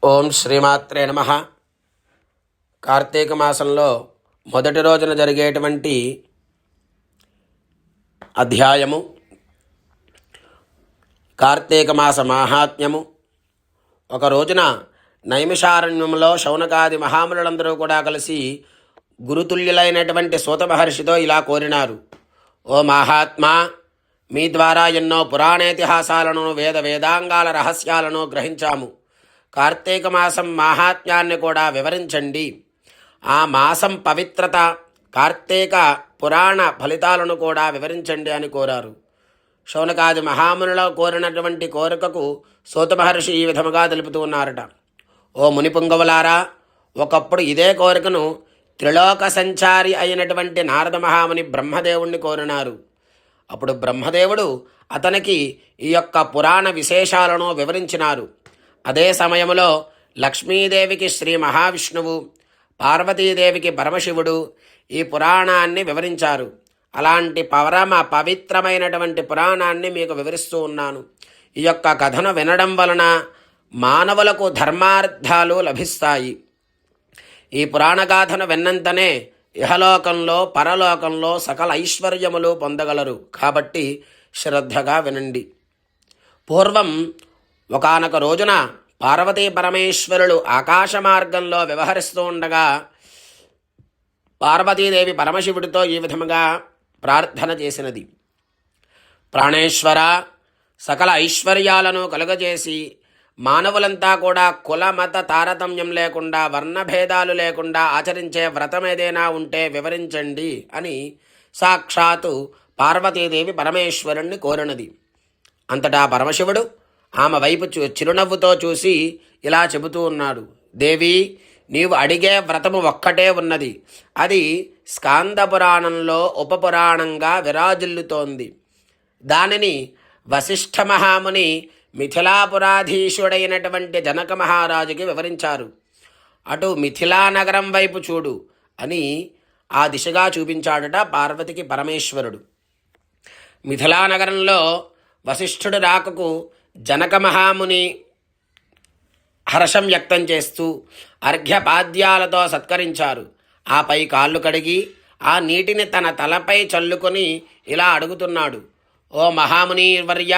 ఓం శ్రీమాత్రే నమః. కార్తీక మాసంలో మొదటి రోజున జరిగేటువంటి అధ్యాయము, కార్తీక మాస మాహాత్మ్యము. ఒక రోజున నైమిషారణ్యంలో శౌనకాది మహామునులందరూ కూడా కలిసి గురుతుల్యులైనటువంటి సూత మహర్షితో ఇలా కోరినారు: ఓ మహాత్మా, మీ ద్వారా ఎన్నో పురాణేతిహాసాలను వేదాంగాల రహస్యాలను గ్రహించాము. కార్తీక మాసం మాహాత్మ్యాన్ని కూడా వివరించండి. ఆ మాసం పవిత్రత, కార్తీక పురాణ ఫలితాలను కూడా వివరించండి అని కోరారు. శౌనకాది మహామునులు కోరినటువంటి కోరికకు సూత మహర్షి ఈ విధముగా తెలుపుతూ ఉన్నారట: ఓ మునిపుంగవులారా, ఒకప్పుడు ఇదే కోరికను త్రిలోక సంచారి అయినటువంటి నారద మహాముని బ్రహ్మదేవుణ్ణి కోరినారు. అప్పుడు బ్రహ్మదేవుడు అతనికి ఈ యొక్క పురాణ విశేషాలను వివరించినారు. అదే సమయంలో లక్ష్మీదేవికి శ్రీ మహావిష్ణువు, పార్వతీదేవికి పరమశివుడు ఈ పురాణాన్ని వివరించారు. అలాంటి పవిత్రమైనటువంటి పురాణాన్ని మీకు వివరిస్తూ ఉన్నాను. ఈ యొక్క కథను వినడం వలన మానవులకు ధర్మార్థాలు లభిస్తాయి. ఈ పురాణగాథను విన్నంతనే ఇహలోకంలో పరలోకంలో సకల ఐశ్వర్యములు పొందగలరు. కాబట్టి శ్రద్ధగా వినండి. పూర్వం ఒకానొక రోజున పార్వతీ పరమేశ్వరులు ఆకాశ మార్గంలో వ్యవహరిస్తూ ఉండగా పార్వతీదేవి పరమశివుడితో ఈ విధముగా ప్రార్థన చేసినది: ప్రాణేశ్వర, సకల ఐశ్వర్యాలను కలుగజేసి మానవులంతా కూడా కుల మత తారతమ్యం లేకుండా, వర్ణభేదాలు లేకుండా ఆచరించే వ్రతం ఏదైనా ఉంటే వివరించండి అని సాక్షాత్తు పార్వతీదేవి పరమేశ్వరుణ్ణి కోరినది. అంతటా పరమశివుడు ఆమె వైపు చిరునవ్వుతో చూసి ఇలా చెబుతూ ఉన్నాడు: దేవి, నీవు అడిగే వ్రతము ఒక్కటే ఉన్నది. అది స్కాంద పురాణంలో ఉపపురాణంగా విరాజిల్లుతోంది. దానిని వశిష్ఠ మహాముని మిథిలాపురాధీశుడైనటువంటి జనక మహారాజుకి వివరించారు. అటు మిథిలా నగరం వైపు చూడు అని ఆ దిశగా చూపించాడట పార్వతికి పరమేశ్వరుడు. మిథిలా నగరంలో వశిష్ఠుడు రాకకు జనక మహాముని హర్షం వ్యక్తం చేస్తూ అర్ఘ్యపాద్యాలతో సత్కరించారు. ఆపై కాళ్ళు కడిగి ఆ నీటిని తన తలపై చల్లుకొని ఇలా అడుగుతున్నాడు: ఓ మహాముని వర్య,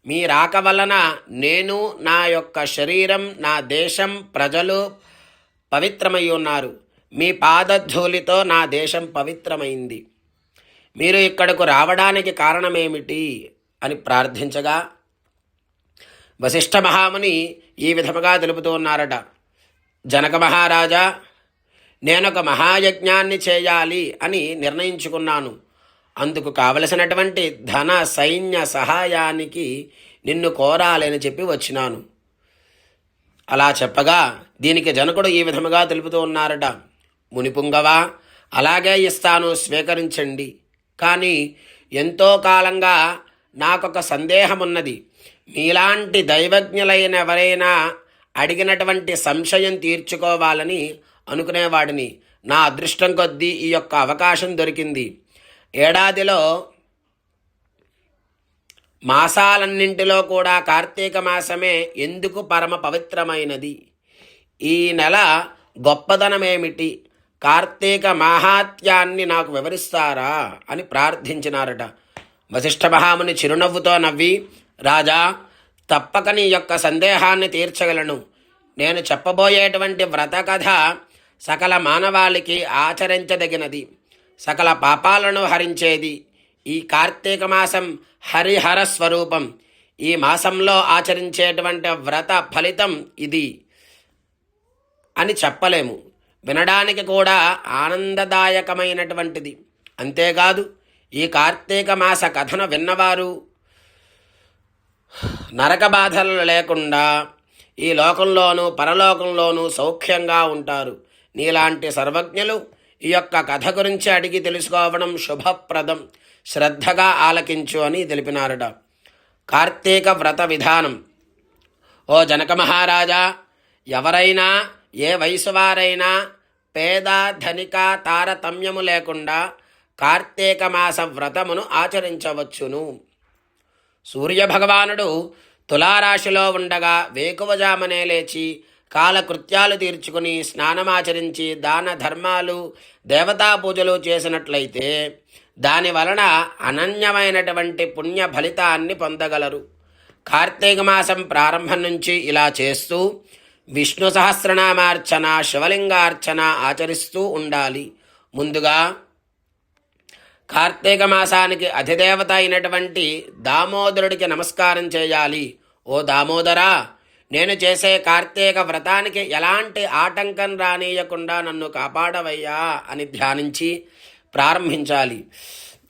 మీ రాక వలన నేను, నా యొక్క శరీరం, నా దేశం, ప్రజలు పవిత్రమై ఉన్నారు. మీ పాదధూళితో నా దేశం పవిత్రమైంది. మీరు ఇక్కడకు రావడానికి కారణమేమిటి అని ప్రార్థించగా వశిష్ఠ మహాముని ఈ విధముగా తెలుపుతూ ఉన్నారట: జనక మహారాజా, నేనొక మహాయజ్ఞాన్ని చేయాలి అని నిర్ణయించుకున్నాను. అందుకు కావలసినటువంటి ధన సైన్య సహాయానికి నిన్ను కోరాలని చెప్పి వచ్చినాను. అలా చెప్పగా దీనికి జనకుడు ఈ విధముగా తెలుపుతూ ఉన్నారట: మునిపుంగవా, అలాగే ఇస్తాను, స్వీకరించండి. కానీ ఎంతో కాలంగా నాకొక సందేహం ఉన్నది. మీలాంటి దైవజ్ఞులైన ఎవరైనా అడిగినటువంటి సంశయం తీర్చుకోవాలని అనుకునేవాడిని. నా అదృష్టం కొద్దీ ఈ యొక్క అవకాశం దొరికింది. ఏడాదిలో మాసాలన్నింటిలో కూడా కార్తీక మాసమే ఎందుకు పరమ పవిత్రమైనది? ఈ నెల గొప్పదనమేమిటి? కార్తీక మాహాత్యాన్ని నాకు వివరిస్తారా అని ప్రార్థించినారట. వశిష్ఠ మహాముని చిరునవ్వుతో నవ్వి: రాజా, తప్పక నీ యొక్క సందేహాన్ని తీర్చగలను. నేను చెప్పబోయేటువంటి వ్రత కథ సకల మానవాళికి ఆచరించదగినది, సకల పాపాలను హరించేది. ఈ కార్తీక మాసం హరిహర స్వరూపం. ఈ మాసంలో ఆచరించేటువంటి వ్రత ఫలితం ఇది అని చెప్పలేము. వినడానికి కూడా ఆనందదాయకమైనటువంటిది. అంతేకాదు, ఈ కార్తీక మాస కథను విన్నవారు నరక బాధలు లేకుండా ఈ లోకంలోనూ పరలోకంలోనూ సౌఖ్యంగా ఉంటారు. నీలాంటి సర్వజ్ఞులు ఈ యొక్క కథ గురించి అడిగి తెలుసుకోవడం శుభప్రదం. శ్రద్ధగా ఆలకించు అని తెలిపినారట. కార్తీక వ్రత విధానం: ఓ జనక మహారాజా, ఎవరైనా, ఏ వయసు వారైనా, పేద ధనిక తారతమ్యము లేకుండా కార్తీక మాస వ్రతమును ఆచరించవచ్చును. సూర్యభగవానుడు తులారాశిలో ఉండగా వేకువజామనే లేచి కాలకృత్యాలు తీర్చుకుని స్నానమాచరించి దాన ధర్మాలు దేవతా పూజలు చేసినట్లయితే దాని వలన అనన్యమైనటువంటి పుణ్య ఫలితాన్ని పొందగలరు. కార్తీక మాసం ప్రారంభం నుంచి ఇలా చేస్తూ విష్ణు సహస్రనామార్చన, శివలింగార్చన ఆచరిస్తూ ఉండాలి. ముందుగా కార్తీక మాసానికి అధిదేవత అయినటువంటి దామోదరుడికి నమస్కారం చేయాలి. ఓ దామోదరా, నేను చేసే కార్తీక వ్రతానికి ఎలాంటి ఆటంకం రానియకుండా నన్ను కాపాడవయ్యా అని ధ్యానించి ప్రారంభించాలి.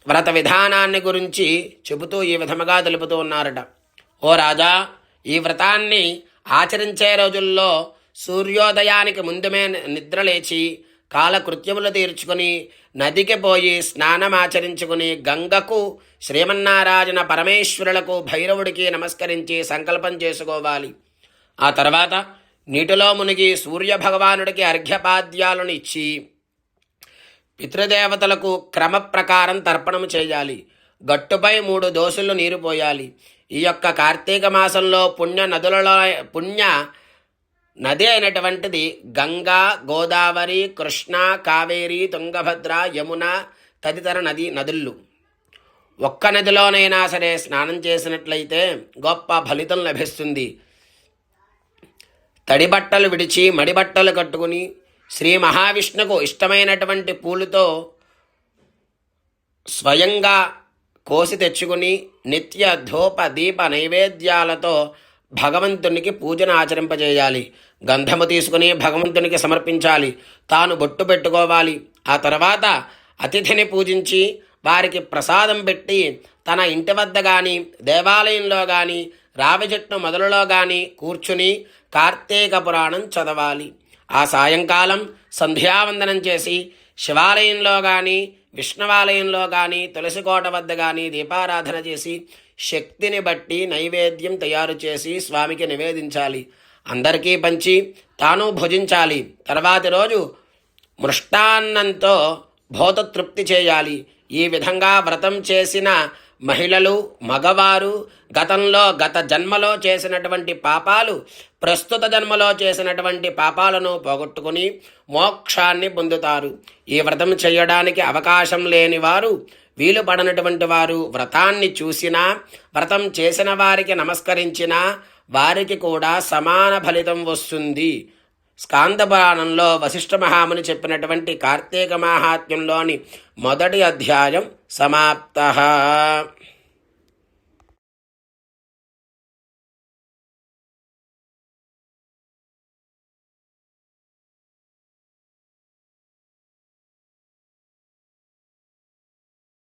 వ్రత విధానాన్ని గురించి చెబుతూ ఈ విధముగా తెలుపుతూ ఉన్నారట. ఓ రాజా, ఈ వ్రతాన్ని ఆచరించే రోజుల్లో సూర్యోదయానికి ముందుమే నిద్రలేచి కాలకృత్యములు తీర్చుకుని నదికి పోయి స్నానమాచరించుకుని గంగకు, శ్రీమన్నారాయణ పరమేశ్వరులకు, భైరవుడికి నమస్కరించి సంకల్పం చేసుకోవాలి. ఆ తర్వాత నీటిలో మునిగి సూర్యభగవానుడికి అర్ఘ్యపాద్యాలను ఇచ్చి పితృదేవతలకు క్రమ ప్రకారం తర్పణము చేయాలి. గట్టుపై 3 దోసులు నీరు పోయాలి. ఈ యొక్క కార్తీక మాసంలో పుణ్య నది అయినటువంటిది గంగా, గోదావరి, కృష్ణ, కావేరి, తుంగభద్ర, యమున తదితర నదులు. ఒక్క నదిలోనైనా సరే స్నానం చేసినట్లయితే గొప్ప ఫలితం లభిస్తుంది. తడి బట్టలు విడిచి మడిబట్టలు కట్టుకుని శ్రీ మహావిష్ణుకు ఇష్టమైనటువంటి పూలతో స్వయంగా కోసి తెచ్చుకుని నిత్య ధూప దీప నైవేద్యాలతో భగవంతునికి పూజను ఆచరింపజేయాలి. గంధము తీసుకుని భగవంతునికి సమర్పించాలి. తాను బొట్టు పెట్టుకోవాలి. ఆ తర్వాత అతిథిని పూజించి వారికి ప్రసాదం పెట్టి తన ఇంటి వద్ద కానీ, దేవాలయంలో కానీ, రావి చెట్టు మొదలులో కానీ కూర్చుని కార్తీక పురాణం చదవాలి. ఆ సాయంకాలం సంధ్యావందనం చేసి శివాలయంలో కానీ, విష్ణువాలయంలో కానీ, తులసికోట వద్ద కానీ దీపారాధన చేసి శక్తిని బట్టి నైవేద్యం తయారు చేసి స్వామికి నివేదించాలి. అందరికీ పంచి తాను భుజించాలి. తర్వాతి రోజు మృష్టాన్నంతో భూతతృప్తి చేయాలి. ఈ విధంగా వ్రతం చేసిన మహిళలు, మగవారు గత జన్మలో చేసినటువంటి పాపాలు ప్రస్తుత జన్మలో చేసినటువంటి పాపాలను పోగొట్టుకుని మోక్షాన్ని పొందుతారు. ఈ వ్రతం చేయడానికి అవకాశం లేని వారు, వీలు పడనటువంటి వారు వ్రతాన్ని చూసినా, వ్రతం చేసిన వారికి నమస్కరించినా వారికి కూడా సమాన ఫలితం వస్తుంది. స్కాంద పురాణంలో వశిష్ఠ మహాముని చెప్పినటువంటి కార్తీక మాహాత్మ్యంలోని మొదటి అధ్యాయం సమాప్తః.